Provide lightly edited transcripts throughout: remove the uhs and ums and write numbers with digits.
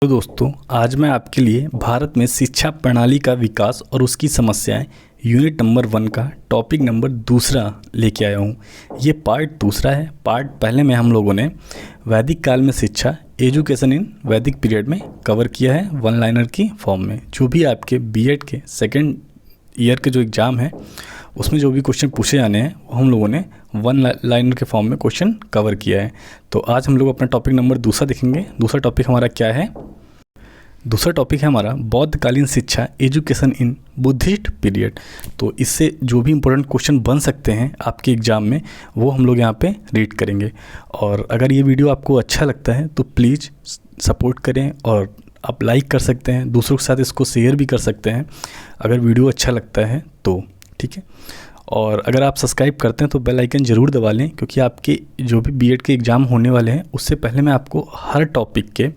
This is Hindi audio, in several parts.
तो दोस्तों, आज मैं आपके लिए भारत में शिक्षा प्रणाली का विकास और उसकी समस्याएं यूनिट नंबर 1 का टॉपिक नंबर 2 लेके आया हूँ। ये पार्ट 2 है। पार्ट पहले में हम लोगों ने वैदिक काल में शिक्षा एजुकेशन इन वैदिक पीरियड में कवर किया है, वन लाइनर की फॉर्म में। जो भी आपके बीएड के सेकेंड ईयर के जो एग्ज़ाम है उसमें जो भी क्वेश्चन पूछे जाने हैं वो हम लोगों ने वन लाइनर के फॉर्म में क्वेश्चन कवर किया है। तो आज हम लोग अपना टॉपिक नंबर 2 देखेंगे। दूसरा टॉपिक हमारा क्या है? दूसरा टॉपिक है हमारा बौद्धकालीन शिक्षा एजुकेशन इन बुद्धिस्ट पीरियड। तो इससे जो भी इंपॉर्टेंट क्वेश्चन बन सकते हैं आपके एग्ज़ाम में वो हम लोग यहाँ पे रीड करेंगे। और अगर ये वीडियो आपको अच्छा लगता है तो प्लीज़ सपोर्ट करें और आप लाइक कर सकते हैं, दूसरों के साथ इसको शेयर भी कर सकते हैं अगर वीडियो अच्छा लगता है तो, ठीक है। और अगर आप सब्सक्राइब करते हैं तो बेल आइकन ज़रूर दबा लें, क्योंकि आपके जो भी बीएड के एग्ज़ाम होने वाले हैं उससे पहले मैं आपको हर टॉपिक के,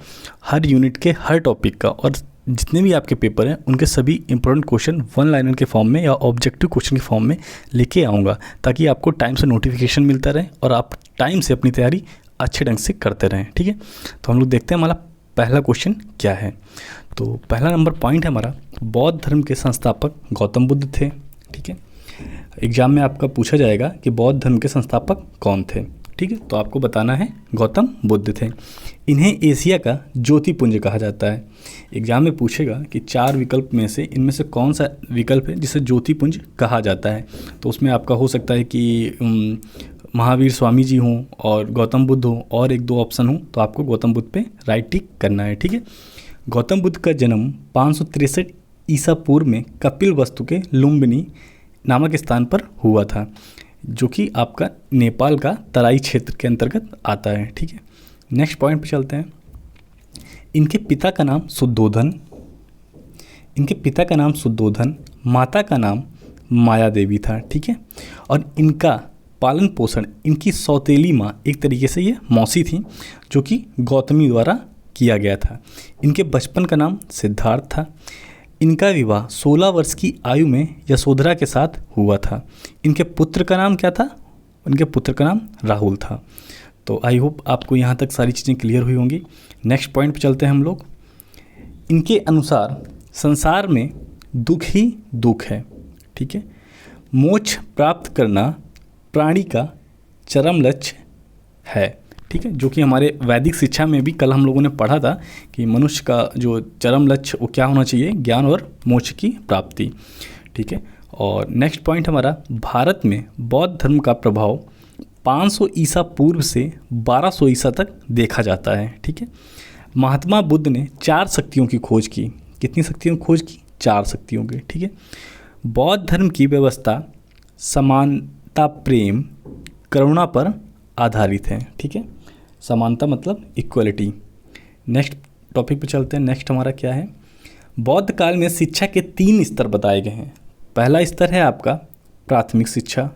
हर यूनिट के हर टॉपिक का और जितने भी आपके पेपर हैं उनके सभी इंपॉर्टेंट क्वेश्चन वन लाइनर के फॉर्म में या ऑब्जेक्टिव क्वेश्चन के फॉर्म में लेके आऊँगा, ताकि आपको टाइम से नोटिफिकेशन मिलता रहे और आप टाइम से अपनी तैयारी अच्छे ढंग से करते रहें, ठीक है। तो हम लोग देखते हैं हमारा पहला क्वेश्चन क्या है। तो पहला नंबर पॉइंट है हमारा, बौद्ध धर्म के संस्थापक गौतम बुद्ध थे, ठीक है। एग्जाम में आपका पूछा जाएगा कि बौद्ध धर्म के संस्थापक कौन थे, ठीक है। तो आपको बताना है गौतम बुद्ध थे। इन्हें एशिया का ज्योतिपुंज कहा जाता है। एग्जाम में पूछेगा कि 4 विकल्प में से इनमें से कौन सा विकल्प है जिसे ज्योतिपुंज कहा जाता है। तो उसमें आपका हो सकता है कि महावीर स्वामी जी हों और गौतम बुद्ध हों और 1-2 ऑप्शन हों, तो आपको गौतम बुद्ध पे राइट टिक करना है, ठीक है। गौतम बुद्ध का जन्म 563 ईसा पूर्व में कपिल वस्तु के लुम्बिनी नामक स्थान पर हुआ था, जो कि आपका नेपाल का तराई क्षेत्र के अंतर्गत आता है, ठीक है। नेक्स्ट पॉइंट पे चलते हैं। इनके पिता का नाम शुद्धोधन, माता का नाम माया देवी था, ठीक है। और इनका पालन पोषण इनकी सौतेली माँ, एक तरीके से ये मौसी थी, जो कि गौतमी द्वारा किया गया था। इनके बचपन का नाम सिद्धार्थ था। इनका विवाह 16 वर्ष की आयु में यशोधरा के साथ हुआ था। इनके पुत्र का नाम क्या था? इनके पुत्र का नाम राहुल था। तो आई होप आपको यहाँ तक सारी चीज़ें क्लियर हुई होंगी। नेक्स्ट पॉइंट पे चलते हैं हम लोग। इनके अनुसार संसार में दुख ही दुख है, ठीक है। मोक्ष प्राप्त करना प्राणी का चरम लक्ष्य है, ठीक है। जो कि हमारे वैदिक शिक्षा में भी कल हम लोगों ने पढ़ा था कि मनुष्य का जो चरम लक्ष्य वो क्या होना चाहिए? ज्ञान और मोक्ष की प्राप्ति, ठीक है। और नेक्स्ट पॉइंट हमारा, भारत में बौद्ध धर्म का प्रभाव 500 ईसा पूर्व से 1200 ईसा तक देखा जाता है, ठीक है। महात्मा बुद्ध ने 4 शक्तियों की खोज की। कितनी शक्तियों की खोज की? 4 शक्तियों की, ठीक है। बौद्ध धर्म की व्यवस्था समानता, प्रेम, करुणा पर आधारित है, ठीक है। समानता मतलब इक्वलिटी। नेक्स्ट टॉपिक पे चलते हैं। नेक्स्ट हमारा क्या है? बौद्ध काल में शिक्षा के 3 स्तर बताए गए हैं। पहला स्तर है आपका प्राथमिक शिक्षा,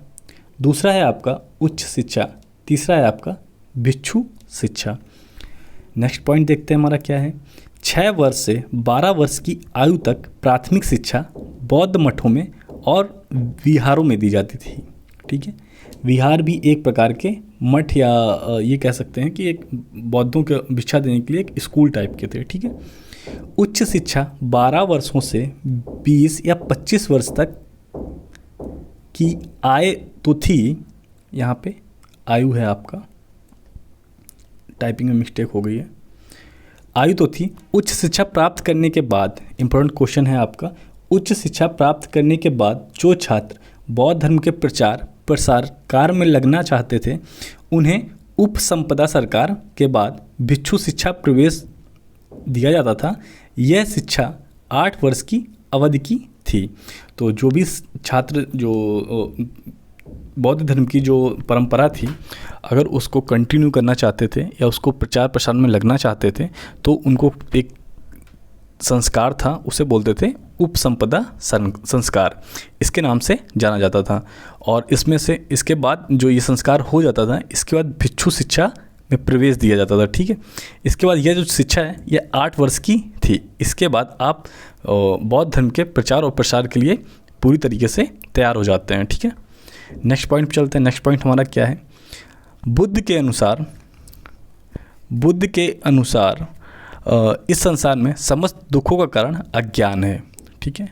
दूसरा है आपका उच्च शिक्षा, तीसरा है आपका भिक्षु शिक्षा। नेक्स्ट पॉइंट देखते हैं हमारा क्या है। 6 वर्ष से 12 वर्ष की आयु तक प्राथमिक शिक्षा बौद्ध मठों में और विहारों में दी जाती थी, ठीक है। विहार भी एक प्रकार के मठ या ये कह सकते हैं कि एक बौद्धों को भिक्षा देने के लिए एक स्कूल टाइप के थे, ठीक है। उच्च शिक्षा 12 वर्षों से 20 या 25 वर्ष तक की आय तो थी। यहाँ पे आयु है आपका, टाइपिंग में मिस्टेक हो गई है, आयु तो थी। उच्च शिक्षा प्राप्त करने के बाद, इंपॉर्टेंट क्वेश्चन है आपका, उच्च शिक्षा प्राप्त करने के बाद जो छात्र बौद्ध धर्म के प्रचार प्रसार कार्य में लगना चाहते थे उन्हें उपसंपदा सरकार के बाद भिक्षु शिक्षा प्रवेश दिया जाता था। यह शिक्षा 8 वर्ष की अवधि की थी। तो जो भी छात्र जो बौद्ध धर्म की जो परंपरा थी, अगर उसको कंटिन्यू करना चाहते थे या उसको प्रचार प्रसार में लगना चाहते थे तो उनको एक संस्कार था, उसे बोलते थे उपसंपदा संस्कार, इसके नाम से जाना जाता था। और इसमें से इसके बाद जो ये संस्कार हो जाता था, इसके बाद भिक्षु शिक्षा में प्रवेश दिया जाता था, ठीक है। इसके बाद यह जो शिक्षा है ये 8 वर्ष की थी। इसके बाद आप बौद्ध धर्म के प्रचार और प्रसार के लिए पूरी तरीके से तैयार हो जाते हैं, ठीक है। नेक्स्ट पॉइंट पर चलते हैं। नेक्स्ट पॉइंट हमारा क्या है? बुद्ध के अनुसार इस संसार में समस्त दुखों का कारण अज्ञान है। ठीक है,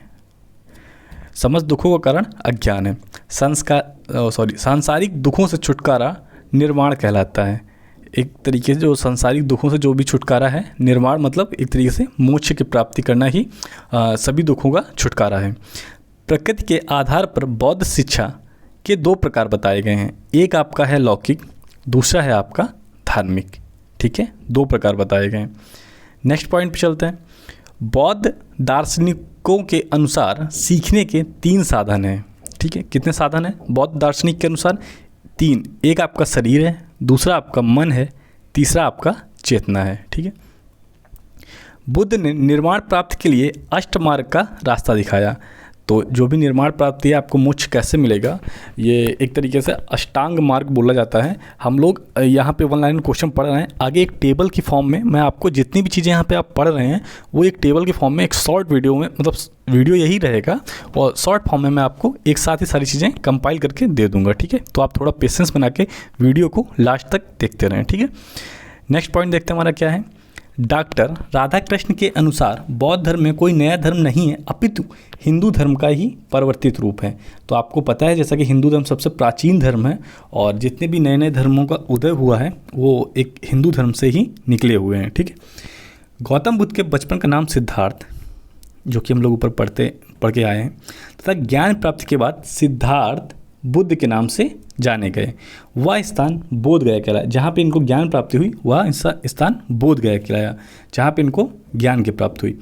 समस्त दुखों का कारण अज्ञान है। सांसारिक दुखों से छुटकारा निर्वाण कहलाता है। एक तरीके से जो सांसारिक दुखों से जो भी छुटकारा है, निर्वाण मतलब एक तरीके से मोक्ष की प्राप्ति करना ही सभी दुखों का छुटकारा है। प्रकृति के आधार पर बौद्ध शिक्षा के 2 प्रकार बताए गए हैं। एक आपका है लौकिक, दूसरा है आपका धार्मिक। ठीक है, 2 प्रकार बताए गए हैं। नेक्स्ट पॉइंट पे चलते हैं। बौद्ध दार्शनिकों के अनुसार सीखने के 3 साधन हैं। ठीक है, कितने साधन हैं बौद्ध दार्शनिक के अनुसार? 3। एक आपका शरीर है, दूसरा आपका मन है, तीसरा आपका चेतना है। ठीक है, बुद्ध ने निर्वाण प्राप्ति के लिए अष्टमार्ग का रास्ता दिखाया। तो जो भी निर्माण प्राप्ति है, आपको मोक्ष कैसे मिलेगा, ये एक तरीके से अष्टांग मार्ग बोला जाता है। हम लोग यहाँ पे 1 लाइन क्वेश्चन पढ़ रहे हैं, आगे एक टेबल की फॉर्म में मैं आपको जितनी भी चीज़ें यहाँ पे आप पढ़ रहे हैं वो एक टेबल की फॉर्म में एक शॉर्ट वीडियो में, मतलब वीडियो यही रहेगा और शॉर्ट फॉर्म में मैं आपको एक साथ ही सारी चीज़ें कंपाइल करके दे दूँगा। ठीक है, तो आप थोड़ा पेशेंस बना के वीडियो को लास्ट तक देखते रहें। ठीक है, नेक्स्ट पॉइंट देखते हैं हमारा क्या है। डॉक्टर राधाकृष्ण के अनुसार बौद्ध धर्म में कोई नया धर्म नहीं है, अपितु हिंदू धर्म का ही परिवर्तित रूप है। तो आपको पता है जैसा कि हिंदू धर्म सबसे प्राचीन धर्म है और जितने भी नए नए धर्मों का उदय हुआ है वो एक हिंदू धर्म से ही निकले हुए हैं। ठीक है, गौतम बुद्ध के बचपन का नाम सिद्धार्थ, जो कि हम लोग ऊपर पढ़ के आए हैं, तथा ज्ञान प्राप्ति के बाद सिद्धार्थ बुद्ध के नाम से जाने गए। वह स्थान बोध गया कहलाया, जहाँ पे इनको ज्ञान प्राप्ति हुई वह स्थान बोध गया कहलाया, जहाँ पे इनको ज्ञान की प्राप्ति हुई।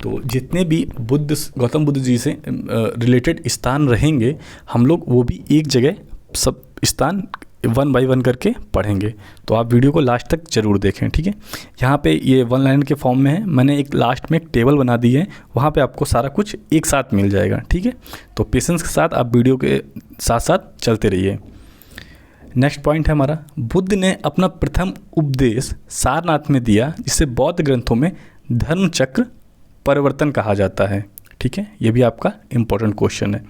तो जितने भी गौतम बुद्ध जी से रिलेटेड स्थान रहेंगे, हम लोग वो भी एक जगह सब स्थान 1 बाय 1 करके पढ़ेंगे। तो आप वीडियो को लास्ट तक ज़रूर देखें। ठीक है, यहाँ पे ये 1 लाइन के फॉर्म में है, मैंने एक लास्ट में एक टेबल बना दी है, वहाँ पे आपको सारा कुछ एक साथ मिल जाएगा। ठीक है, तो पेशेंस के साथ आप वीडियो के साथ साथ चलते रहिए। नेक्स्ट पॉइंट है हमारा, बुद्ध ने अपना प्रथम उपदेश सारनाथ में दिया, जिसे बौद्ध ग्रंथों में धर्म चक्र परिवर्तन कहा जाता है। ठीक है, ये भी आपका इम्पोर्टेंट क्वेश्चन है।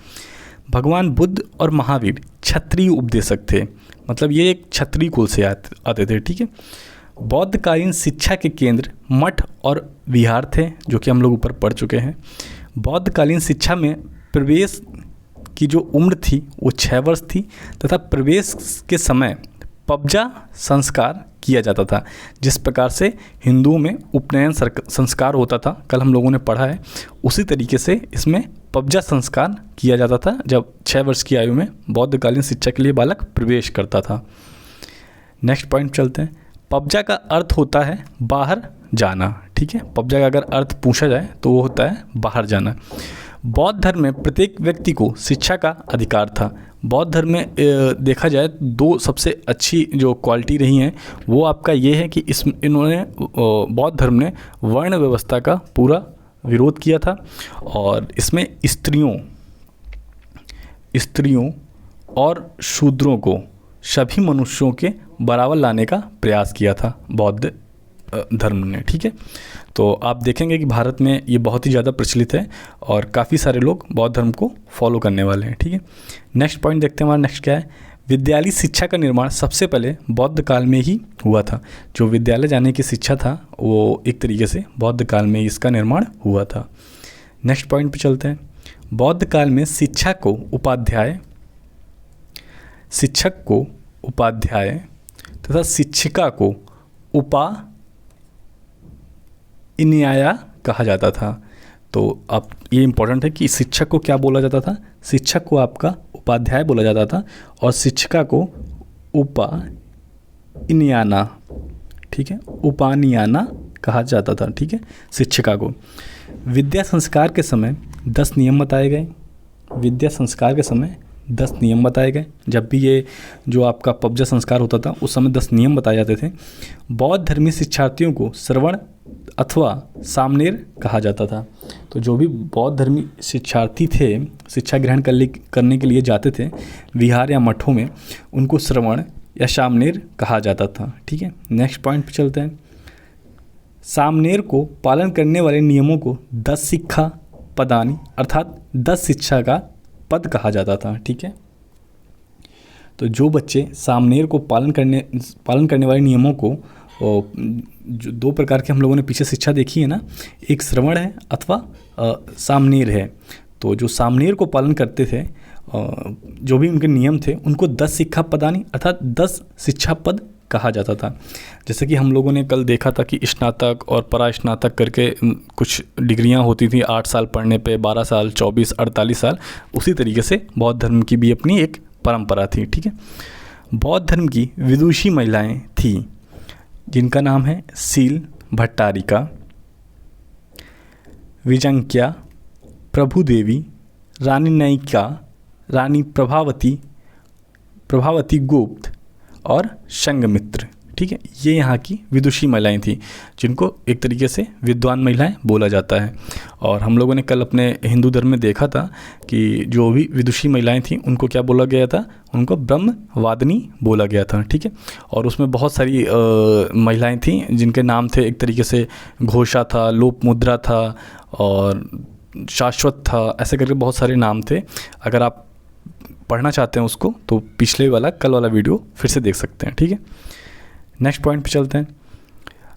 भगवान बुद्ध और महावीर क्षत्रिय उपदेशक थे, मतलब ये एक क्षत्रिय कुल से आते थे। ठीक है, बौद्धकालीन शिक्षा के केंद्र मठ और विहार थे, जो कि हम लोग ऊपर पढ़ चुके हैं। बौद्धकालीन शिक्षा में प्रवेश की जो उम्र थी वो 6 वर्ष थी, तथा प्रवेश के समय पबजा संस्कार किया जाता था। जिस प्रकार से हिंदुओं में उपनयन संस्कार होता था, कल हम लोगों ने पढ़ा है, उसी तरीके से इसमें पबजा संस्कार किया जाता था जब 6 वर्ष की आयु में बौद्धकालीन शिक्षा के लिए बालक प्रवेश करता था। नेक्स्ट पॉइंट चलते हैं। पबजा का अर्थ होता है बाहर जाना। ठीक है, पबजा का अगर अर्थ पूछा जाए तो वो होता है बाहर जाना। बौद्ध धर्म में प्रत्येक व्यक्ति को शिक्षा का अधिकार था। बौद्ध धर्म में देखा जाए 2 सबसे अच्छी जो क्वालिटी रही हैं वो आपका ये है कि इन्होंने बौद्ध धर्म ने वर्ण व्यवस्था का पूरा विरोध किया था और इसमें स्त्रियों और शूद्रों को सभी मनुष्यों के बराबर लाने का प्रयास किया था बौद्ध धर्म ने। ठीक है, तो आप देखेंगे कि भारत में ये बहुत ही ज़्यादा प्रचलित है और काफ़ी सारे लोग बौद्ध धर्म को फॉलो करने वाले हैं। ठीक है, नेक्स्ट पॉइंट देखते हैं हमारा। नेक्स्ट क्या है, विद्यालय शिक्षा का निर्माण सबसे पहले बौद्ध काल में ही हुआ था। जो विद्यालय जाने की शिक्षा था वो एक तरीके से बौद्ध काल में इसका निर्माण हुआ था। नेक्स्ट पॉइंट पे चलते हैं। बौद्ध काल में शिक्षक को उपाध्याय तथा शिक्षिका को उपान्याया कहा जाता था। तो अब ये इम्पोर्टेंट है कि शिक्षक को क्या बोला जाता था, शिक्षक को आपका उपाध्याय बोला जाता था और शिक्षिका को उपान्याना, ठीक है, उपान्याना कहा जाता था। ठीक है, शिक्षिका को। विद्या संस्कार के समय 10 नियम बताए गए। विद्या संस्कार के समय 10 नियम बताए गए। जब भी ये जो आपका पबजा संस्कार होता था उस समय 10 नियम बताए जाते थे। बौद्ध धर्मी शिक्षार्थियों को श्रवण अथवा सामनेर कहा जाता था। तो जो भी बौद्ध धर्मी शिक्षार्थी थे, शिक्षा ग्रहण करने के लिए जाते थे विहार या मठों में, उनको श्रवण या सामनेर कहा जाता था। ठीक है, नेक्स्ट पॉइंट पे चलते हैं। सामनेर को पालन करने वाले नियमों को 10 शिक्षा पदानी अर्थात 10 शिक्षा का पद कहा जाता था। ठीक है, तो जो बच्चे सामनेर को पालन करने वाले नियमों को जो दो प्रकार के हम लोगों ने पीछे शिक्षा देखी है ना, एक श्रवण है अथवा सामनेर है। तो जो सामनेर को पालन करते थे, जो भी उनके नियम थे, उनको 10 शिक्षा पदानी अर्थात 10 शिक्षा पद कहा जाता था। जैसे कि हम लोगों ने कल देखा था कि स्नातक और परास्नातक करके कुछ डिग्रियां होती थी 8 साल पढ़ने पे, 12 साल, 24, 48 साल। उसी तरीके से बौद्ध धर्म की भी अपनी एक परंपरा थी, ठीक है। बौद्ध धर्म की विदुषी महिलाएं थी जिनका नाम है सील भट्टारिका, विजंक्या, प्रभुदेवी, रानी नयिका, रानी प्रभावती गुप्त और संघमित्र, ठीक है। ये यहाँ की विदुषी महिलाएं थी जिनको एक तरीके से विद्वान महिलाएं बोला जाता है। और हम लोगों ने कल अपने हिंदू धर्म में देखा था कि जो भी विदुषी महिलाएं थीं उनको क्या बोला गया था, उनको ब्रह्मवादिनी बोला गया था, ठीक है। और उसमें बहुत सारी महिलाएं थीं जिनके नाम थे, एक तरीके से घोषा था, लोपमुद्रा था और शाश्वत था, ऐसे करके बहुत सारे नाम थे। अगर आप पढ़ना चाहते हैं उसको तो पिछले वाला कल वाला वीडियो फिर से देख सकते हैं, ठीक है। नेक्स्ट पॉइंट पे चलते हैं।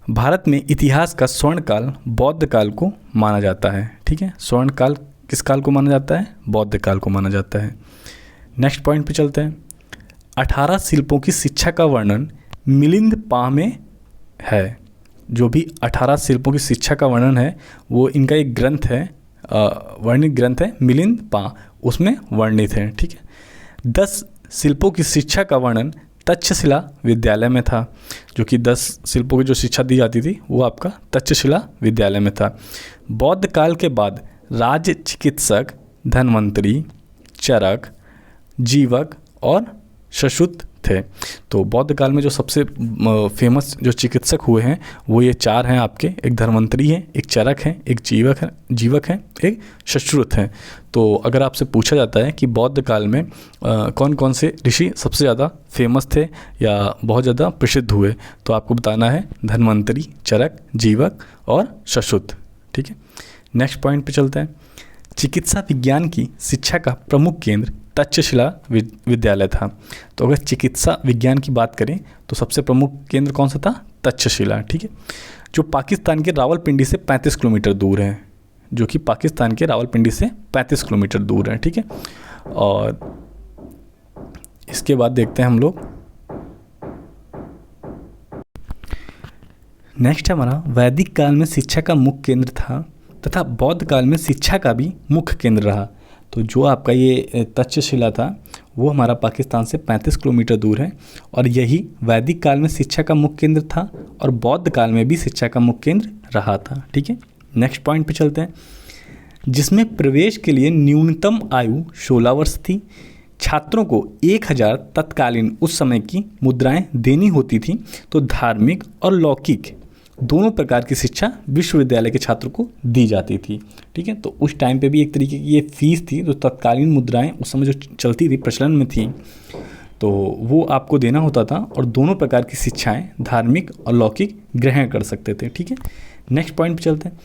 भारत में इतिहास का स्वर्ण काल बौद्ध काल को माना जाता है, ठीक है। स्वर्ण काल किस काल को माना जाता है? बौद्ध काल को माना जाता है। नेक्स्ट पॉइंट पे चलते हैं। 18 शिल्पों की शिक्षा का वर्णन मिलिंद पा में है। जो भी 18 शिल्पों की शिक्षा का वर्णन है वो इनका एक ग्रंथ है, वर्णित ग्रंथ है मिलिंद पा, उसमें वर्णित है, ठीक है। 10 शिल्पों की शिक्षा का वर्णन तक्षशिला विद्यालय में था। जो कि 10 शिल्पों की जो शिक्षा दी जाती थी वो आपका तक्षशिला विद्यालय में था। बौद्ध काल के बाद राज चिकित्सक, धन्वंतरी, चरक, जीवक और सशुत थे। तो बौद्ध काल में जो सबसे फेमस जो चिकित्सक हुए हैं वो ये 4 हैं आपके, एक धन्वंतरी है, एक चरक है, एक जीवक है, एक सश्रुत है। तो अगर आपसे पूछा जाता है कि बौद्ध काल में कौन कौन से ऋषि सबसे ज़्यादा फेमस थे या बहुत ज़्यादा प्रसिद्ध हुए, तो आपको बताना है धन्वंतरी, चरक, जीवक और सश्रुत, ठीक है। नेक्स्ट पॉइंट पे चलते हैं। चिकित्सा विज्ञान की शिक्षा का प्रमुख केंद्र तक्षशिला विद्यालय था। तो अगर चिकित्सा विज्ञान की बात करें तो सबसे प्रमुख केंद्र कौन सा था? तक्षशिला, ठीक है। जो पाकिस्तान के रावलपिंडी से 35 किलोमीटर दूर है, जो कि पाकिस्तान के रावलपिंडी से 35 किलोमीटर दूर है, ठीक है। और इसके बाद देखते हैं हम लोग नेक्स्ट हमारा वैदिक काल में शिक्षा का मुख्य केंद्र था तथा बौद्ध काल में शिक्षा का भी मुख्य केंद्र रहा। तो जो आपका ये तक्षशिला था वो हमारा पाकिस्तान से 35 किलोमीटर दूर है और यही वैदिक काल में शिक्षा का मुख्य केंद्र था और बौद्ध काल में भी शिक्षा का मुख्य केंद्र रहा था, ठीक है। नेक्स्ट पॉइंट पे चलते हैं। जिसमें प्रवेश के लिए न्यूनतम आयु 16 वर्ष थी। छात्रों को 1000 तत्कालीन उस समय की मुद्राएं देनी होती थी। तो धार्मिक और लौकिक दोनों प्रकार की शिक्षा विश्वविद्यालय के छात्रों को दी जाती थी, ठीक है। तो उस टाइम पे भी एक तरीके की ये फीस थी, जो तत्कालीन मुद्राएं उस समय जो चलती थी, प्रचलन में थी, तो वो आपको देना होता था और दोनों प्रकार की शिक्षाएं धार्मिक और लौकिक ग्रहण कर सकते थे, ठीक है। नेक्स्ट पॉइंट पे चलते हैं।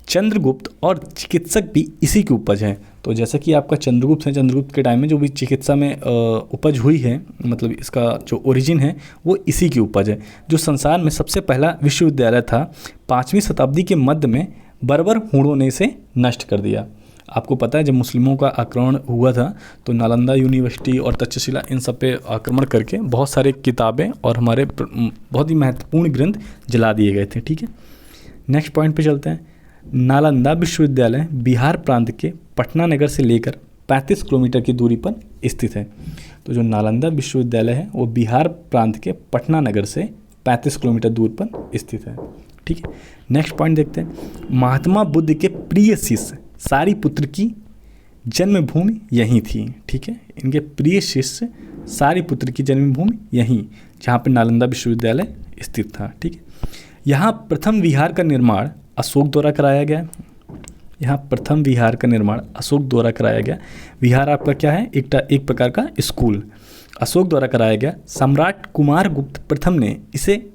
चंद्रगुप्त और चिकित्सक भी इसी की उपज है। तो जैसा कि आपका चंद्रगुप्त है, चंद्रगुप्त के टाइम में जो भी चिकित्सा में उपज हुई है, मतलब इसका जो ओरिजिन है वो इसी की उपज है। जो संसार में सबसे पहला विश्वविद्यालय था 5वीं शताब्दी के मध्य में बर्बर हूणों ने इसे नष्ट कर दिया। आपको पता है जब मुस्लिमों का आक्रमण हुआ था तो नालंदा यूनिवर्सिटी और तक्षशिला इन सब पे आक्रमण करके बहुत सारे किताबें और हमारे बहुत ही महत्वपूर्ण ग्रंथ जला दिए गए थे, ठीक है। नेक्स्ट पॉइंट पे चलते हैं। नालंदा विश्वविद्यालय बिहार प्रांत के पटना नगर से लेकर 35 किलोमीटर की दूरी पर स्थित है। तो जो नालंदा विश्वविद्यालय है वो बिहार प्रांत के पटना नगर से 35 किलोमीटर दूर पर स्थित है, ठीक है। नेक्स्ट पॉइंट देखते हैं। महात्मा बुद्ध के प्रिय शिष्य सारिपुत्र की जन्मभूमि यहीं थी, ठीक है। इनके प्रिय शिष्य सारिपुत्र की जन्मभूमि यहीं, जहाँ पर नालंदा विश्वविद्यालय स्थित था, ठीक है। यहाँ प्रथम विहार का निर्माण अशोक द्वारा कराया गया। यहाँ प्रथम विहार का निर्माण अशोक द्वारा कराया गया। विहार आपका क्या है? एक प्रकार का स्कूल अशोक द्वारा कराया गया। सम्राट कुमारगुप्त प्रथम ने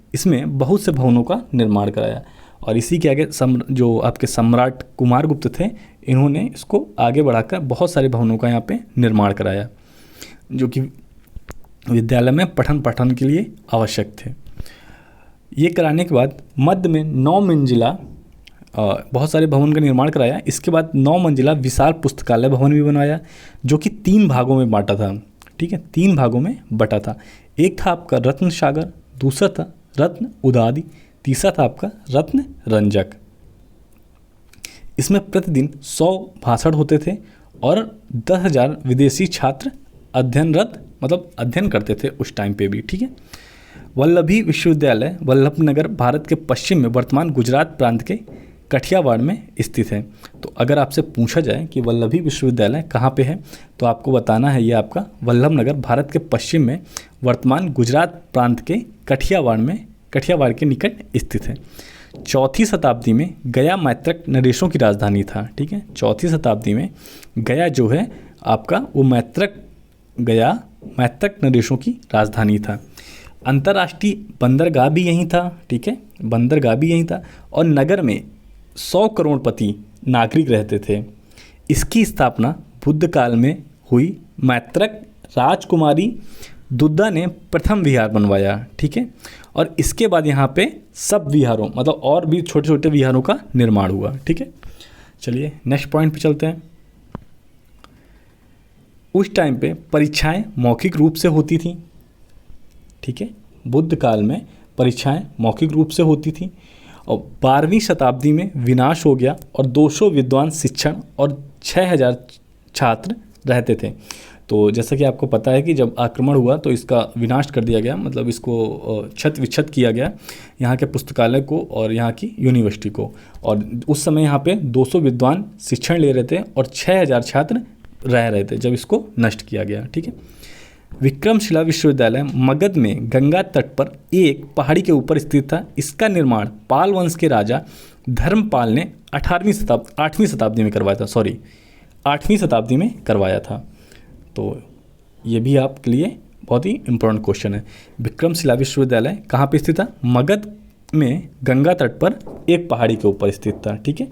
इसमें बहुत से भवनों का निर्माण कराया और इसी के आगे जो आपके सम्राट कुमारगुप्त थे इन्होंने इसको आगे बढ़ाकर बहुत सारे भवनों का यहाँ पे निर्माण कराया जो कि विद्यालय में पठन पाठन के लिए आवश्यक थे। ये कराने के बाद मध्य में 9 मंजिला बहुत सारे भवन का निर्माण कराया। इसके बाद 9 मंजिला विशाल पुस्तकालय भवन भी बनवाया, जो कि 3 भागों में बांटा था। ठीक है, 3 भागों में बटा था। एक था आपका रत्न सागर, दूसरा था रत्न उदादी, तीसरा था आपका रत्न रंजक। इसमें प्रतिदिन 100 भाषण होते थे और 10,000 विदेशी छात्र अध्ययनरत मतलब अध्ययन करते थे उस टाइम पे भी। ठीक है, वल्लभी विश्वविद्यालय वल्लभनगर भारत के पश्चिम में वर्तमान गुजरात प्रांत के कठियावाड़ में स्थित है। तो अगर आपसे पूछा जाए कि वल्लभी विश्वविद्यालय कहाँ पे है, तो आपको बताना है ये आपका वल्लभनगर भारत के पश्चिम में वर्तमान गुजरात प्रांत के कठियावाड़ के निकट स्थित है। 4वीं शताब्दी में गया मैत्रक नरेशों की राजधानी था। ठीक है, 4वीं शताब्दी में गया जो है आपका वो मैत्रक नरेशों की राजधानी था। अंतर्राष्ट्रीय बंदरगाह भी यहीं था। ठीक है, बंदरगाह भी यहीं था और नगर में 100 करोड़पति नागरिक रहते थे। इसकी स्थापना बुद्ध काल में हुई। मैत्रक राजकुमारी दुद्दा ने प्रथम विहार बनवाया। ठीक है, और इसके बाद यहाँ पे सब विहारों मतलब और भी छोटे छोटे विहारों का निर्माण हुआ। ठीक है, चलिए नेक्स्ट पॉइंट पे चलते हैं। उस टाइम पे परीक्षाएं मौखिक रूप से होती थी। ठीक है, बुद्ध काल में परीक्षाएं मौखिक रूप से होती थी और 12वीं शताब्दी में विनाश हो गया और 200 विद्वान शिक्षण और 6,000 छात्र रहते थे। तो जैसा कि आपको पता है कि जब आक्रमण हुआ तो इसका विनाश कर दिया गया, मतलब इसको छत विच्छत किया गया, यहाँ के पुस्तकालय को और यहाँ की यूनिवर्सिटी को। और उस समय यहाँ पे 200 विद्वान शिक्षण ले रहे थे और 6,000 छात्र रह रहे थे जब इसको नष्ट किया गया। ठीक है, विक्रमशिला विश्वविद्यालय मगध में गंगा तट पर एक पहाड़ी के ऊपर स्थित था। इसका निर्माण पाल वंश के राजा धर्मपाल ने 8वीं शताब्दी में करवाया था। तो ये भी आपके लिए बहुत ही इम्पोर्टेंट क्वेश्चन है। विक्रमशिला विश्वविद्यालय कहाँ पे स्थित था? मगध में गंगा तट पर एक पहाड़ी के ऊपर स्थित था। ठीक है,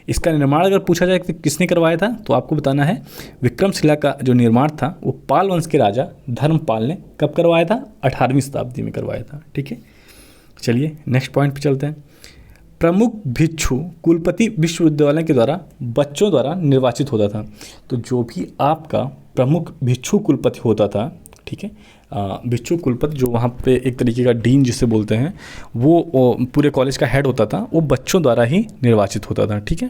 इसका निर्माण अगर पूछा जाए कि किसने करवाया था तो आपको बताना है विक्रमशिला का जो निर्माण था वो पाल वंश के राजा धर्मपाल ने कब करवाया था? 18वीं शताब्दी में करवाया था। ठीक है, चलिए नेक्स्ट पॉइंट पे चलते हैं। प्रमुख भिक्षु कुलपति विश्वविद्यालय के द्वारा बच्चों द्वारा निर्वाचित होता था। तो जो भी आपका प्रमुख भिक्षु कुलपति होता था, ठीक है, भिक्षु कुलपति जो वहाँ पे एक तरीके का डीन जिसे बोलते हैं वो पूरे कॉलेज का हेड होता था, वो बच्चों द्वारा ही निर्वाचित होता था। ठीक है,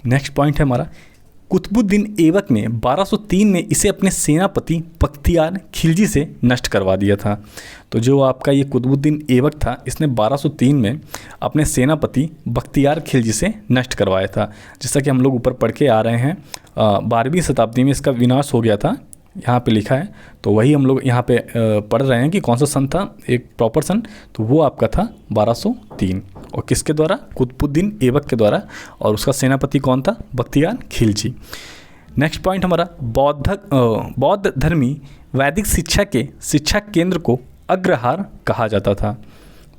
नेक्स्ट पॉइंट है हमारा कुतुबुद्दीन ऐबक ने 1203 में इसे अपने सेनापति बख्तियार खिलजी से नष्ट करवा दिया था। तो जो आपका ये कुतुबुद्दीन ऐबक था इसने 1203 में अपने सेनापति बख्तियार खिलजी से नष्ट करवाया था। जैसा कि हम लोग ऊपर पढ़ के आ रहे हैं 12वीं शताब्दी में इसका विनाश हो गया था, यहाँ पे लिखा है। तो वही हम लोग यहाँ पे पढ़ रहे हैं कि कौन सा सन था, एक प्रॉपर सन, तो वो आपका था 1203 और किसके द्वारा? कुतुबुद्दीन ऐबक के द्वारा, और उसका सेनापति कौन था? बख्तियार खिलजी। नेक्स्ट पॉइंट हमारा बौद्ध धर्मी वैदिक शिक्षा के शिक्षा केंद्र को अग्रहार कहा जाता था।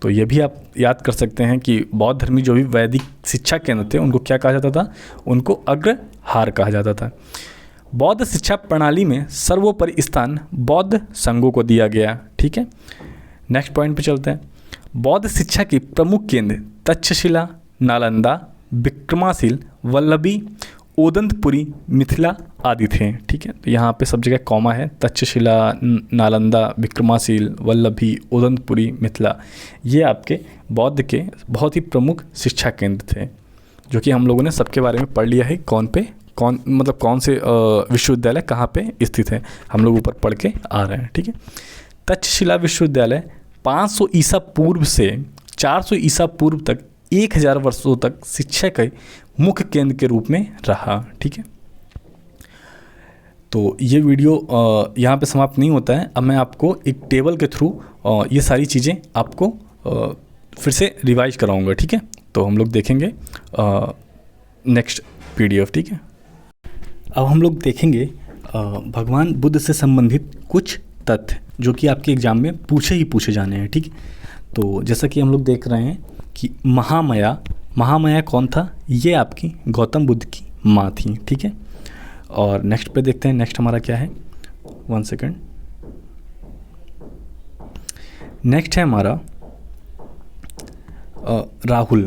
तो ये भी आप याद कर सकते हैं कि बौद्ध धर्मी जो भी वैदिक शिक्षा केंद्र थे उनको क्या कहा जाता था? उनको अग्रहार कहा जाता था। बौद्ध शिक्षा प्रणाली में सर्वोपरि स्थान बौद्ध संघों को दिया गया। ठीक है, नेक्स्ट पॉइंट पे चलते हैं। बौद्ध शिक्षा के प्रमुख केंद्र तक्षशिला, नालंदा, विक्रमाशील, वल्लभी, ओदंतपुरी, मिथिला आदि थे। ठीक है, तो यहाँ पे सब जगह कॉमा है, तक्षशिला, नालंदा, विक्रमाशील, वल्लभी, ओदंतपुरी, मिथिला, ये आपके बौद्ध के बहुत ही प्रमुख शिक्षा केंद्र थे, जो कि हम लोगों ने सबके बारे में पढ़ लिया है। कौन से विश्वविद्यालय कहाँ पे स्थित है, हम लोग ऊपर पढ़ के आ रहे हैं। ठीक है, तक्षशिला विश्वविद्यालय 500 ईसा पूर्व से 400 ईसा पूर्व तक 1000 वर्षों तक शिक्षा के मुख्य केंद्र के रूप में रहा। ठीक है, तो ये वीडियो यहाँ पे समाप्त नहीं होता है। अब मैं आपको एक टेबल के थ्रू ये सारी चीज़ें आपको फिर से रिवाइज कराऊंगा। ठीक है, तो हम लोग देखेंगे नेक्स्ट PDF। ठीक है, अब हम लोग देखेंगे भगवान बुद्ध से संबंधित कुछ तथ्य जो कि आपके एग्जाम में पूछे जाने हैं। ठीक है, तो जैसा कि हम लोग देख रहे हैं कि महामाया कौन था? ये आपकी गौतम बुद्ध की माँ थी। ठीक है, और नेक्स्ट पे देखते हैं। नेक्स्ट हमारा क्या है? 1 सेकंड। नेक्स्ट है हमारा राहुल।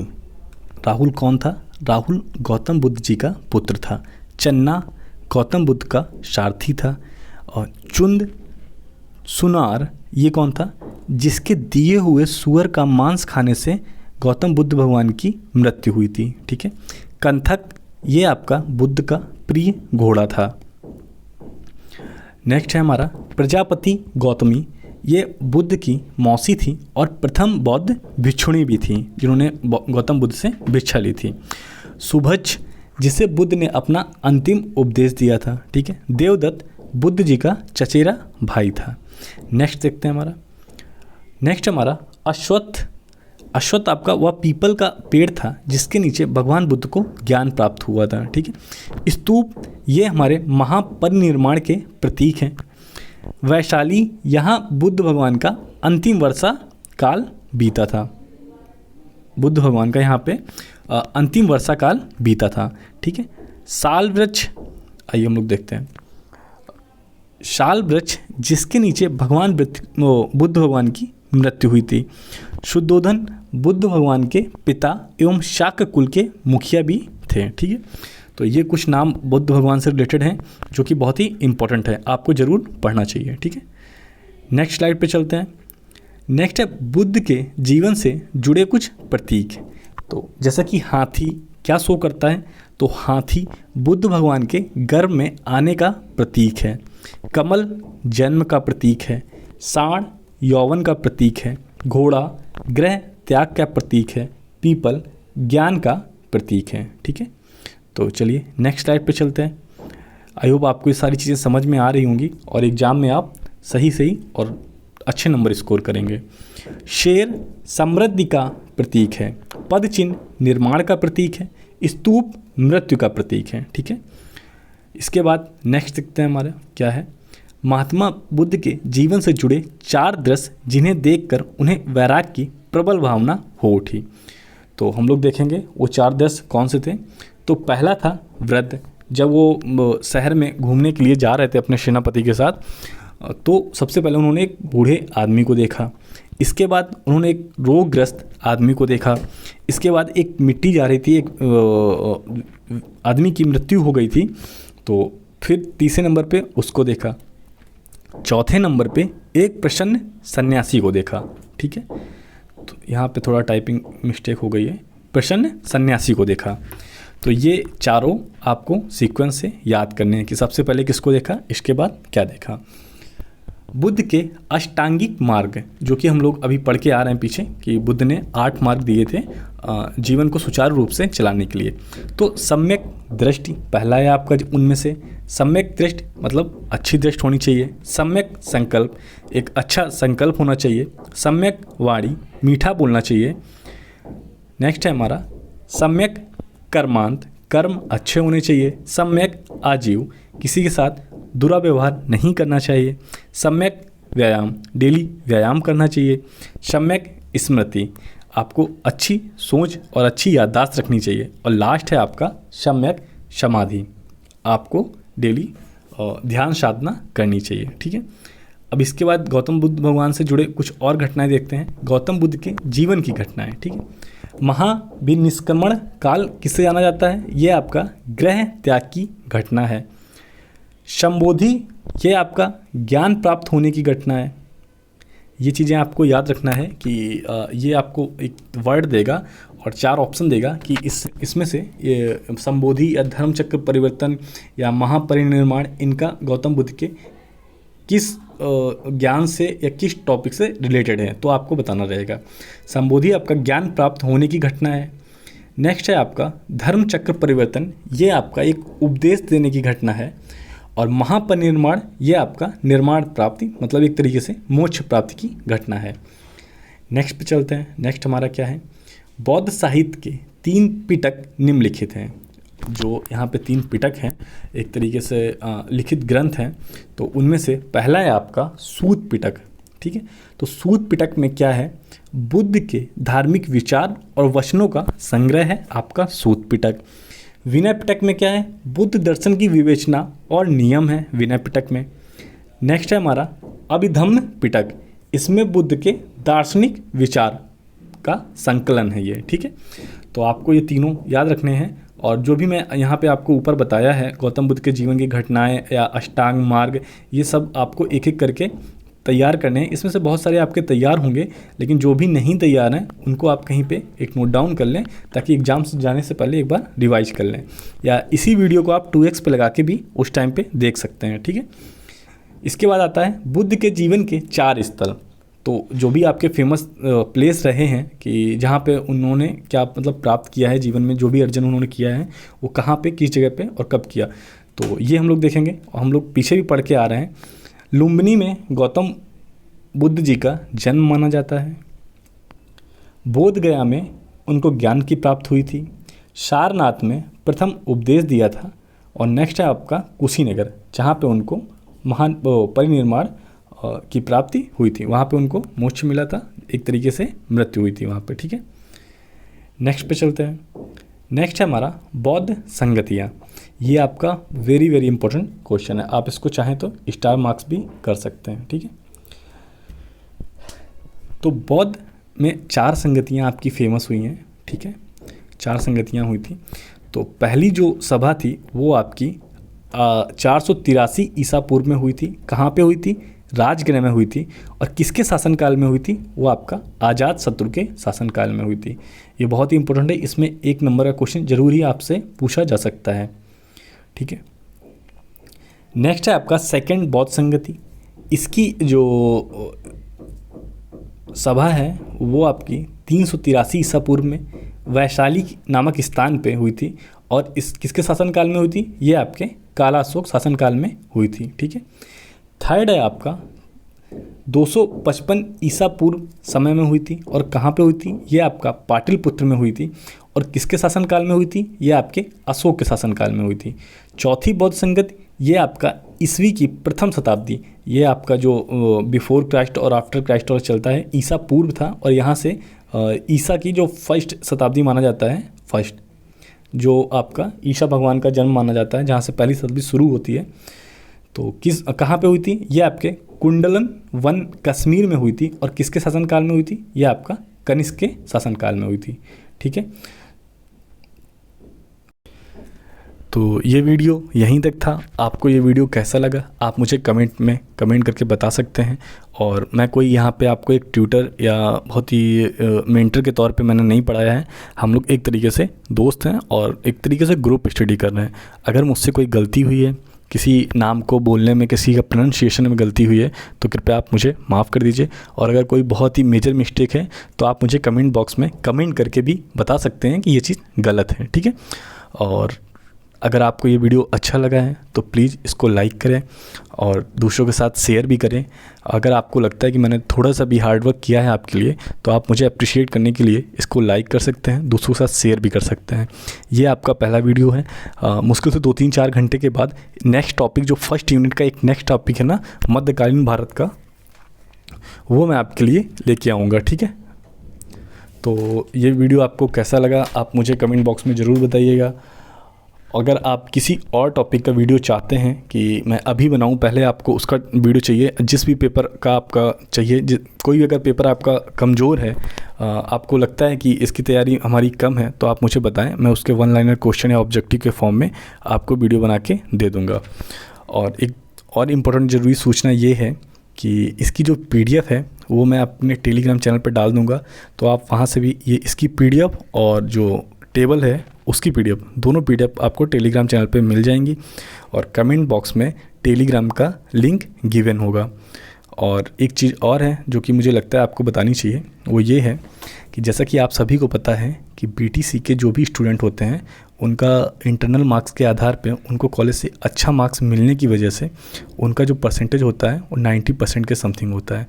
राहुल कौन था? राहुल गौतम बुद्ध जी का पुत्र था। चन्ना गौतम बुद्ध का सारथी था। और चुंद सुनार ये कौन था? जिसके दिए हुए सूअर का मांस खाने से गौतम बुद्ध भगवान की मृत्यु हुई थी। ठीक है। कंथक ये आपका बुद्ध का प्रिय घोड़ा था। नेक्स्ट है हमारा प्रजापति गौतमी। ये बुद्ध की मौसी थी और प्रथम बौद्ध भिक्षुणी भी थी जिन्होंने गौतम बुद्ध से भिक्षा ली थी। सुभज्ज जिसे बुद्ध ने अपना अंतिम उपदेश दिया था। ठीक है। देवदत्त बुद्ध जी का चचेरा भाई था। नेक्स्ट देखते हैं हमारा अश्वत्थ। अश्वत्थ आपका वह पीपल का पेड़ था जिसके नीचे भगवान बुद्ध को ज्ञान प्राप्त हुआ था। ठीक है। स्तूप ये हमारे महापरिनिर्वाण के प्रतीक हैं। वैशाली यहाँ बुद्ध भगवान का अंतिम वर्षा काल बीता था। बुद्ध भगवान का यहाँ पे अंतिम वर्षा काल बीता था। ठीक है। साल वृक्ष, आइए हम लोग देखते हैं। शाल वृक्ष जिसके नीचे बुद्ध भगवान की मृत्यु हुई थी। शुद्धोधन बुद्ध भगवान के पिता एवं शाक्य कुल के मुखिया भी थे। ठीक है। तो ये कुछ नाम बुद्ध भगवान से रिलेटेड हैं जो कि बहुत ही इंपॉर्टेंट है, आपको ज़रूर पढ़ना चाहिए। ठीक है। नेक्स्ट स्लाइड पे चलते हैं। नेक्स्ट है बुद्ध के जीवन से जुड़े कुछ प्रतीक। तो जैसा कि हाथी क्या शो करता है? तो हाथी बुद्ध भगवान के गर्भ में आने का प्रतीक है। कमल जन्म का प्रतीक है। सांड यौवन का प्रतीक है। घोड़ा ग्रह त्याग का प्रतीक है। पीपल ज्ञान का प्रतीक है। ठीक है। तो चलिए नेक्स्ट स्लाइड पे चलते हैं। आई होप आपको ये सारी चीज़ें समझ में आ रही होंगी और एग्ज़ाम में आप सही और अच्छे नंबर स्कोर करेंगे। शेर समृद्धि का प्रतीक है। पद चिन्ह निर्माण का प्रतीक है। स्तूप मृत्यु का प्रतीक है। ठीक है। इसके बाद नेक्स्ट देखते हैं हमारा क्या है। महात्मा बुद्ध के जीवन से जुड़े 4 दृश्य जिन्हें देखकर उन्हें वैराग्य की प्रबल भावना हो उठी। तो हम लोग देखेंगे वो 4 दृश्य कौन से थे। तो पहला था वृद्ध, जब वो शहर में घूमने के लिए जा रहे थे अपने सेनापति के साथ, तो सबसे पहले उन्होंने एक बूढ़े आदमी को देखा। इसके बाद उन्होंने एक रोगग्रस्त आदमी को देखा। इसके बाद एक मिट्टी जा रही थी, एक आदमी की मृत्यु हो गई थी, तो फिर तीसरे नंबर पे उसको देखा। चौथे नंबर पे एक प्रसन्न सन्यासी को देखा। ठीक है। तो यहाँ पे थोड़ा टाइपिंग मिस्टेक हो गई है, प्रसन्न सन्यासी को देखा। तो ये चारों आपको सीक्वेंस से याद करने हैं कि सबसे पहले किसको देखा, इसके बाद क्या देखा। बुद्ध के अष्टांगिक मार्ग जो कि हम लोग अभी पढ़ के आ रहे हैं पीछे कि बुद्ध ने 8 मार्ग दिए थे जीवन को सुचारू रूप से चलाने के लिए। तो सम्यक दृष्टि पहला है आपका उनमें से। सम्यक दृष्टि मतलब अच्छी दृष्टि होनी चाहिए। सम्यक संकल्प एक अच्छा संकल्प होना चाहिए। सम्यक वाणी मीठा बोलना चाहिए। नेक्स्ट है हमारा सम्यक कर्मांत कर्म अच्छे होने चाहिए। सम्यक आजीव किसी के साथ बुरा व्यवहार नहीं करना चाहिए। सम्यक व्यायाम डेली व्यायाम करना चाहिए। सम्यक स्मृति आपको अच्छी सोच और अच्छी याददाश्त रखनी चाहिए। और लास्ट है आपका सम्यक समाधि, आपको डेली ध्यान साधना करनी चाहिए। ठीक है। अब इसके बाद गौतम बुद्ध भगवान से जुड़े कुछ और घटनाएं देखते हैं। गौतम बुद्ध के जीवन की घटनाएं। ठीक है। महाविनिष्क्रमण काल किससे जाना जाता है? ये आपका ग्रह त्याग की घटना है। संबोधि ये आपका ज्ञान प्राप्त होने की घटना है। ये चीज़ें आपको याद रखना है कि ये आपको एक वर्ड देगा और 4 ऑप्शन देगा कि इसमें से ये संबोधि या धर्मचक्र परिवर्तन या महापरिनिर्वाण इनका गौतम बुद्ध के किस ज्ञान से या किस टॉपिक से रिलेटेड है, तो आपको बताना रहेगा। संबोधि आपका ज्ञान प्राप्त होने की घटना है। नेक्स्ट है आपका धर्मचक्र परिवर्तन, ये आपका एक उपदेश देने की घटना है। और महापरिनिर्वाण ये आपका निर्माण प्राप्ति मतलब एक तरीके से मोक्ष प्राप्ति की घटना है। नेक्स्ट पे चलते हैं। नेक्स्ट हमारा क्या है, बौद्ध साहित्य के 3 पिटक निम्नलिखित हैं। जो यहाँ पे 3 पिटक हैं, एक तरीके से लिखित ग्रंथ हैं। तो उनमें से पहला है आपका सूत पिटक। ठीक है, तो सूत पिटक में क्या है, बुद्ध के धार्मिक विचार और वचनों का संग्रह है आपका सूत पिटक। विनय पिटक में क्या है, बुद्ध दर्शन की विवेचना और नियम है विनय पिटक में। नेक्स्ट है हमारा अभिधम्म पिटक, इसमें बुद्ध के दार्शनिक विचार का संकलन है ये, ठीक है। तो आपको ये तीनों याद रखने हैं, और जो भी मैं यहाँ पे आपको ऊपर बताया है गौतम बुद्ध के जीवन की घटनाएं या अष्टांग मार्ग, ये सब आपको एक एक करके तैयार करने हैं। इसमें से बहुत सारे आपके तैयार होंगे, लेकिन जो भी नहीं तैयार हैं उनको आप कहीं पे एक नोट डाउन कर लें, ताकि एग्जाम से जाने से पहले एक बार रिवाइज कर लें, या इसी वीडियो को आप 2x पे लगा के भी उस टाइम पे देख सकते हैं, ठीक है। इसके बाद आता है बुद्ध के जीवन के 4 स्थल। तो जो भी आपके फेमस प्लेस रहे हैं कि जहाँ पे उन्होंने क्या मतलब प्राप्त किया है जीवन में, जो भी अर्जन उन्होंने किया है वो कहाँ पे, किस जगह पे और कब किया, तो ये हम लोग देखेंगे। और हम लोग पीछे भी पढ़ के आ रहे हैं। लुम्बिनी में गौतम बुद्ध जी का जन्म माना जाता है। बोध गया में उनको ज्ञान की प्राप्त हुई थी। सारनाथ में प्रथम उपदेश दिया था। और नेक्स्ट है आपका कुशीनगर, जहाँ पे उनको महान परिनिर्वाण की प्राप्ति हुई थी, वहाँ पे उनको मोक्ष मिला था, एक तरीके से मृत्यु हुई थी वहाँ पे, ठीक है। नेक्स्ट पे चलते हैं। नेक्स्ट है हमारा बौद्ध संगतियाँ। ये आपका वेरी वेरी इंपॉर्टेंट क्वेश्चन है, आप इसको चाहें तो स्टार मार्क्स भी कर सकते हैं, ठीक है। तो बौद्ध में 4 संगतियाँ आपकी फेमस हुई हैं, ठीक है, 4 संगतियाँ हुई थी। तो पहली जो सभा थी वो आपकी 483 ईसा पूर्व में हुई थी। कहाँ पे हुई थी? राजगृह में हुई थी। और किसके शासनकाल में हुई थी? वो आपका अजात शत्रु के शासनकाल में हुई थी। ये बहुत ही इंपॉर्टेंट है, इसमें 1 नंबर का क्वेश्चन जरूर ही आपसे पूछा जा सकता है, ठीक है। नेक्स्ट है आपका सेकंड बौद्ध संगति। इसकी जो सभा है वो आपकी 383 ईसा पूर्व में वैशाली नामक स्थान पे हुई थी। और इस किसके शासनकाल में हुई थी? ये आपके काला अशोक शासनकाल में हुई थी, ठीक है। थर्ड है आपका 255 ईसा पूर्व समय में हुई थी। और कहाँ पे हुई थी? ये आपका पाटलिपुत्र में हुई थी। और किसके शासनकाल में हुई थी? ये आपके अशोक के शासनकाल में हुई थी। चौथी बौद्ध संगति ये आपका ईस्वी की प्रथम शताब्दी, ये आपका जो बिफोर क्राइस्ट और आफ्टर क्राइस्ट और चलता है, ईसा पूर्व था। और यहाँ से ईसा की जो फर्स्ट शताब्दी माना जाता है, फर्स्ट जो आपका ईसा भगवान का जन्म माना जाता है, जहाँ से पहली शताब्दी शुरू होती है। तो कहाँ पे हुई थी? ये आपके कुंडलन वन कश्मीर में हुई थी। और किसके शासनकाल में हुई थी? ये आपका कनिष्क के शासनकाल में हुई थी, ठीक है। तो ये वीडियो यहीं तक था। आपको ये वीडियो कैसा लगा आप मुझे कमेंट में कमेंट करके बता सकते हैं। और मैं कोई यहाँ पे आपको एक ट्यूटर या बहुत ही मेंटर के तौर पे मैंने नहीं पढ़ाया है। हम लोग एक तरीके से दोस्त हैं और एक तरीके से ग्रुप स्टडी कर रहे हैं। अगर मुझसे कोई गलती हुई है, किसी नाम को बोलने में, किसी का प्रोनाउंसिएशन में गलती हुई है, तो कृपया आप मुझे माफ़ कर दीजिए। और अगर कोई बहुत ही मेजर मिस्टेक है तो आप मुझे कमेंट बॉक्स में कमेंट करके भी बता सकते हैं कि ये चीज़ गलत है, ठीक है। और अगर आपको ये वीडियो अच्छा लगा है तो प्लीज़ इसको लाइक करें और दूसरों के साथ शेयर भी करें। अगर आपको लगता है कि मैंने थोड़ा सा भी हार्ड वर्क किया है आपके लिए, तो आप मुझे अप्रिशिएट करने के लिए इसको लाइक कर सकते हैं, दूसरों के साथ शेयर भी कर सकते हैं। ये आपका पहला वीडियो है। मुश्किल से 2-3-4 घंटे के बाद नेक्स्ट टॉपिक, जो फर्स्ट यूनिट का एक नेक्स्ट टॉपिक है ना, मध्यकालीन भारत का, वो मैं आपके लिए लेके आऊँगा, ठीक है। तो ये वीडियो आपको कैसा लगा आप मुझे कमेंट बॉक्स में ज़रूर बताइएगा। अगर आप किसी और टॉपिक का वीडियो चाहते हैं कि मैं अभी बनाऊं, पहले आपको उसका वीडियो चाहिए, जिस भी पेपर का आपका चाहिए, कोई भी अगर पेपर आपका कमज़ोर है, आपको लगता है कि इसकी तैयारी हमारी कम है, तो आप मुझे बताएं, मैं उसके 1 लाइनर क्वेश्चन या ऑब्जेक्टिव के फॉर्म में आपको वीडियो बना के दे दूँगा। और एक और इम्पोर्टेंट ज़रूरी सूचना ये है कि इसकी जो PDF है वो मैं अपने टेलीग्राम चैनल पर डाल दूँगा। तो आप वहाँ से भी ये इसकी PDF और जो टेबल है उसकी PDF, दोनों PDF आपको टेलीग्राम चैनल पे मिल जाएंगी। और कमेंट बॉक्स में टेलीग्राम का लिंक गिवन होगा। और एक चीज़ और है जो कि मुझे लगता है आपको बतानी चाहिए, वो ये है कि जैसा कि आप सभी को पता है कि BTC के जो भी स्टूडेंट होते हैं, उनका इंटरनल मार्क्स के आधार पे उनको कॉलेज से अच्छा मार्क्स मिलने की वजह से उनका जो परसेंटेज होता है वो 90% के समथिंग होता है।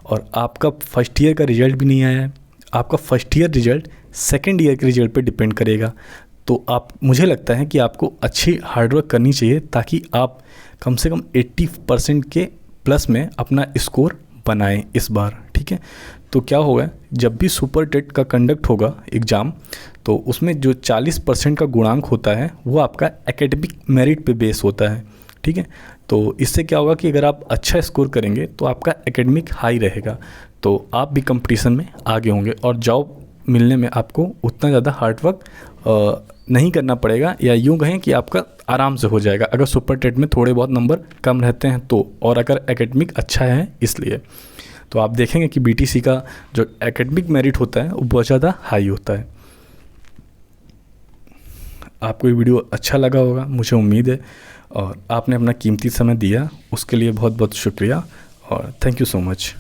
और आपका फर्स्ट ईयर का रिजल्ट भी नहीं आया है, आपका first year result second year के रिजल्ट पे डिपेंड करेगा। तो मुझे लगता है कि आपको अच्छी हार्डवर्क करनी चाहिए, ताकि आप कम से कम 80% के प्लस में अपना स्कोर बनाएं इस बार, ठीक है। तो क्या होगा, जब भी सुपर टेट का कंडक्ट होगा एग्ज़ाम, तो उसमें जो 40% का गुणांक होता है वो आपका एकेडमिक मेरिट पे बेस होता है, ठीक है। तो इससे क्या होगा कि अगर आप अच्छा स्कोर करेंगे तो आपका एकेडमिक हाई रहेगा, तो आप भी कंपटीशन में आगे होंगे और जॉब मिलने में आपको उतना ज़्यादा हार्डवर्क नहीं करना पड़ेगा, या यूँ कहें कि आपका आराम से हो जाएगा अगर सुपर टेट में थोड़े बहुत नंबर कम रहते हैं तो, और अगर एकेडमिक अच्छा है इसलिए। तो आप देखेंगे कि बीटीसी का जो एकेडमिक मेरिट होता है वो बहुत ज़्यादा हाई होता है। आपको ये वीडियो अच्छा लगा होगा, मुझे उम्मीद है, और आपने अपना कीमती समय दिया उसके लिए बहुत बहुत शुक्रिया और थैंक यू सो मच।